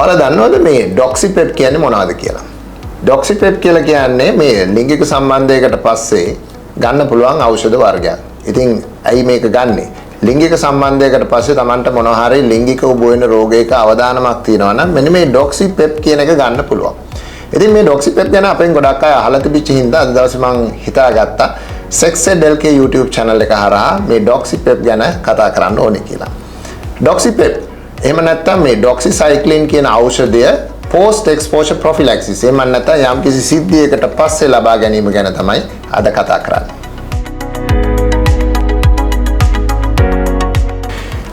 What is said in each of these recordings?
ඔයාලා දන්නවද මේ ඩොක්සිපෙප් කියන්නේ මොනවද කියලා? ඩොක්සිපෙප් කියලා කියන්නේ මේ ලිංගික සම්බන්ධයකට පස්සේ ගන්න පුළුවන් ඖෂධ වර්ගයක්. ඉතින් ඇයි මේක ගන්නෙ? ලිංගික සම්බන්ධයකට පස්සේ Tamanට මොනවා හරි ලිංගික උබ වෙන රෝගයක අවදානමක් තියෙනවා නම් මෙන්න මේ ඩොක්සිපෙප් කියන එක ගන්න පුළුවන්. ඉතින් මේ ඩොක්සිපෙප් ගැන අපෙන් ගොඩක් අය අහලා තිබිච්ච හින්දා අද දවසේ මම හිතාගත්තා Sex@LK YouTube channel එක හරහා මේ ඩොක්සිපෙප් ගැන කතා කරන්න ඕනේ කියලා. ඩොක්සිපෙප් එහෙම නැත්නම් මේ ඩොක්සිසයික්ලින් කියන ඖෂධය post exposure prophylaxis එහෙම නැත්නම් යම්කිසි සිද්ධියකට පස්සේ ලබා ගැනීම ගැන තමයි අද කතා කරන්නේ.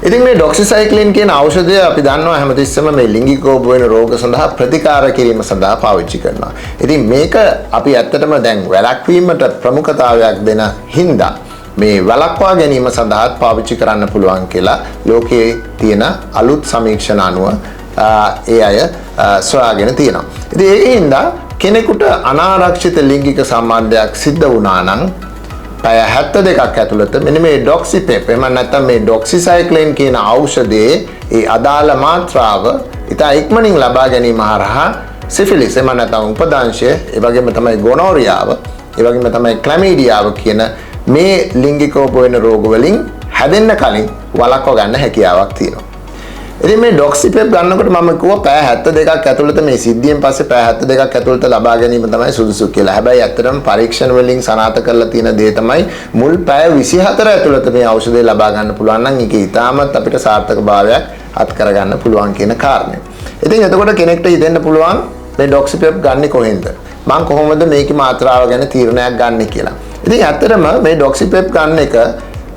ඉතින් මේ ඩොක්සිසයික්ලින් කියන ඖෂධය අපි දන්නවා හැමතිස්සෙම මේ ලිංගිකව වෙන රෝග සඳහා ප්‍රතිකාර කිරීම සඳහා පාවිච්චි කරනවා. ඉතින් මේක අපි ඇත්තටම දැන් වැළැක්වීමට ප්‍රමුඛතාවයක් දෙන හින්දා මේ වළක්වා ගැනීම සඳහා පාවිච්චි කරන්න පුළුවන් කියලා ලෝකයේ තියෙන අලුත් සමීක්ෂණ අනුව ඒ අය සොයාගෙන තියෙනවා. ඉතින් ඒකින්ද කෙනෙකුට අනාරක්ෂිත ලිංගික සම්බන්ධයක් සිද්ධ වුණා නම් පැය 72ක් ඇතුළත මෙන්න මේ ඩොක්සිපෙප් එහෙම නැත්නම් මේ ඩොක්සිසයික්ලින් කියන ඖෂධයේ ඒ අදාළ මාත්‍රාව ඉතා ඉක්මනින් ලබා ගැනීම හරහා සිෆිලිස් එහෙම නැත්නම් උපදංශය ඒ වගේම තමයි ගොනෝරියාව ඒ වගේම තමයි ක්ලැමීඩියාව කියන මේ ලිංගිකව වෙන රෝග වලින් හැදෙන්න කලින් වළක්ව ගන්න හැකියාවක් තියෙනවා. ඉතින් මේ ඩොක්සිපෙප් ගන්නකොට මම කිව්වා පැය 72ක් ඇතුළත මේ සිද්ධියෙන් පස්සේ පැය 72ක් ඇතුළත ලබා ගැනීම තමයි සුදුසු කියලා. හැබැයි ඇත්තටම පරීක්ෂණ වලින් සනාථ කරලා තියෙන දේ තමයි මුල් පැය 24 ඇතුළත මේ ඖෂධය ලබා ගන්න පුළුවන් නම් ඒක ඊටමත් අපිට සාර්ථක භාවයක් අත් කර ගන්න පුළුවන් කියන කාරණය. ඉතින් එතකොට කෙනෙක්ට හිතෙන්න පුළුවන් මේ ඩොක්සිපෙප් ගන්නෙ කොහෙන්ද? මම කොහොමද මේකේ මාත්‍රාව ගැන තීරණයක් ගන්නෙ කියලා. ඉතින් ඇත්තටම මේ ඩොක්සිපෙප් ගන්න එක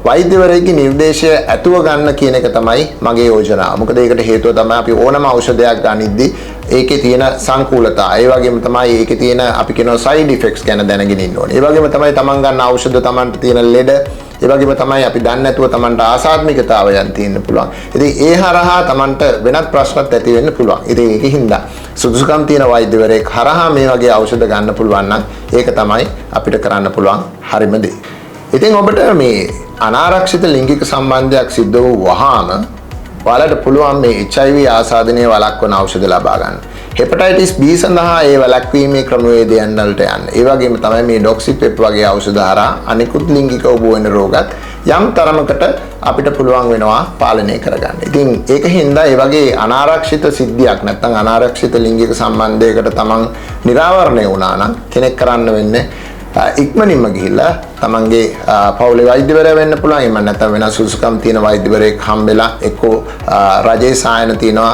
වෛද්‍යවරයෙකුගේ නිර්දේශය ඇතුව ගන්න කියන එක තමයි මගේ යෝජනාව. මොකද ඒකට හේතුව තමයි අපි ඕනම ඖෂධයක් ගනිද්දී ඒකේ තියෙන සංකූලතා, ඒ වගේම තමයි ඒකේ තියෙන අපි කියනවා සයිඩ් ඉෆෙක්ට්ස් ගැන දැනගෙන ඉන්න ඕනේ. ඒ වගේම තමයි තමන් ගන්න ඖෂධ තමන්ට තියෙන ලෙඩ, ඒ වගේම තමයි අපි දන්නේ නැතුව තමන්ට ආසාත්මිකතාවයන් තියෙන්න පුළුවන්. ඉතින් ඒ හරහා තමන්ට වෙනත් ප්‍රශ්නත් ඇති වෙන්න පුළුවන්. ඉතින් ඒකින්ද සුදුසුකම් තියෙන වෛද්‍යවරයෙක් හරහා මේ වගේ ඖෂධ ගන්න පුළුවන් නම් ඒක තමයි අපිට කරන්න පුළුවන් හරිම දේ. ඉතින් ඔබට මේ අනාරක්ෂිත ලිංගික සම්බන්ධයක් සිද්ධ වූ වහාම ඔයාලට පුළුවන් මේ HIV ආසාදනය වළක්වන ඖෂධ ලබා ගන්න. හෙපටයිටිස් B සඳහා ඒ වළක්වීමේ ක්‍රමවේදයන් වලට යන්න. ඒ වගේම තමයි මේ ඩොක්සිපෙප් වගේ ඖෂධ හරහා අනිකුත් ලිංගික උබ වෙන රෝගත් යම් තරමකට අපිට පුළුවන් වෙනවා පාලනය කරගන්න. ඉතින් ඒකින්ද ඒ වගේ අනාරක්ෂිත සිද්ධියක් නැත්නම් අනාරක්ෂිත ලිංගික සම්බන්ධයකට තමන් නිරාවරණය වුණා නම් කෙනෙක් කරන්න වෙන්නේ ඉක්මනින්ම ගිහිල්ලා තමන්ගේ පවුලේ වෛද්‍යවරයා වෙන්න පුළුවන්. එහෙම නැත්නම් වෙන සුසුකම් තියෙන වෛද්‍යවරයෙක් හම්බෙලා එක්කෝ රජයේ සායන තියෙනවා.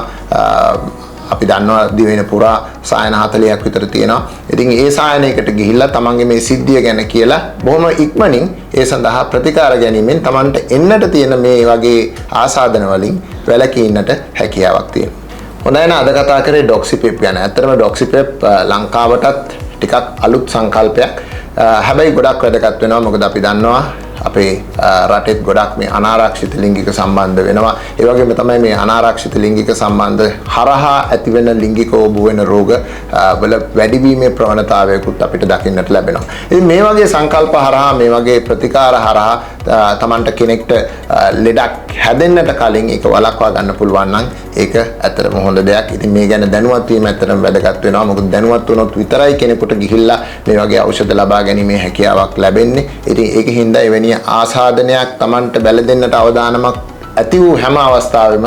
අපි දන්නවා දිවෙන පුරා සායන 40ක් විතර තියෙනවා. ඉතින් ඒ සායනයකට ගිහිල්ලා තමන්ගේ මේ සිද්ධිය ගැන කියලා බොහොම ඉක්මනින් ඒ සඳහා ප්‍රතිකාර ගැනීමෙන් තමන්ට එන්නට තියෙන මේ වගේ ආසාදන වලින් වැළකී ඉන්නට හැකියාවක් තියෙනවා. හොඳයි නේද? අද කතා කරේ ඩොක්සිපෙප් ගැන. ඇත්තටම ඩොක්සිපෙප් ලංකාවටත් ටිකක් අලුත් සංකල්පයක්. හැබැයි ගොඩක් වැදගත් වෙනවා. මොකද අපි දන්නවා අපේ රටෙත් ගොඩක් මේ අනාරක්ෂිත ලිංගික සම්බන්ධ වෙනවා. ඒ වගේම තමයි මේ අනාරක්ෂිත ලිංගික සම්බන්ධ හරහා ඇතිවෙන ලිංගික උබ වෙන රෝග වල වැඩිවීමේ ප්‍රවණතාවයකුත් අපිට දකින්නට ලැබෙනවා. ඉතින් මේ වගේ සංකල්ප හරහා මේ වගේ ප්‍රතිකාර හරහා තමන්ට කෙනෙක්ට ලෙඩක් හැදෙන්නට කලින් ඒක වළක්වා ගන්න පුළුවන් නම් ඒක ඇත්තටම හොඳ දෙයක්. ඉතින් මේ ගැන දැනුවත් වීම ඇත්තටම වැදගත් වෙනවා. මොකද දැනුවත් වුණොත් විතරයි කෙනෙකුට ගිහිල්ලා මේ වගේ ඖෂධ ලබා ගැනීමේ හැකියාවක් ලැබෙන්නේ. ඉතින් ඒකින්ද එවැනි ආසාදනයක් තමන්ට බැලදෙන්නට අවදානමක් ඇති වූ හැම අවස්ථාවෙම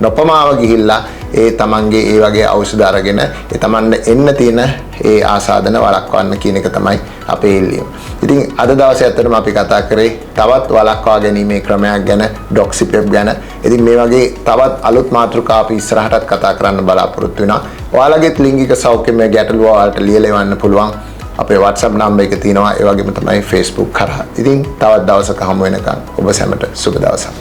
නොපමාව ගිහිල්ලා ඒ තමන්ගේ ඒ වගේ ඖෂධ අරගෙන ඒ තමන්ට එන්න තියෙන ඒ ආසාදන වළක්වන්න කියන එක තමයි අපේ ඉල්ලීම. ඉතින් අද දවසේ ඇත්තටම අපි කතා කරේ තවත් වළක්වා ගැනීමේ ක්‍රමයක් ගැන, ඩොක්සිපෙප් ගැන. ඉතින් මේ වගේ තවත් අලුත් මාතෘකා අපි ඉස්සරහටත් කතා කරන්න බලාපොරොත්තු වෙනවා. ඔයාලගේත් ලිංගික සෞඛ්‍යමය ගැටලුව ඔයාලට ලියලා එවන්න පුළුවන්. අපේ WhatsApp නම්බර් එක තියෙනවා. ඒ වගේම තමයි Facebook කරා. ඉතින් තවත් දවසක හමු වෙනකන් ඔබ සැමට සුබ දවසක්.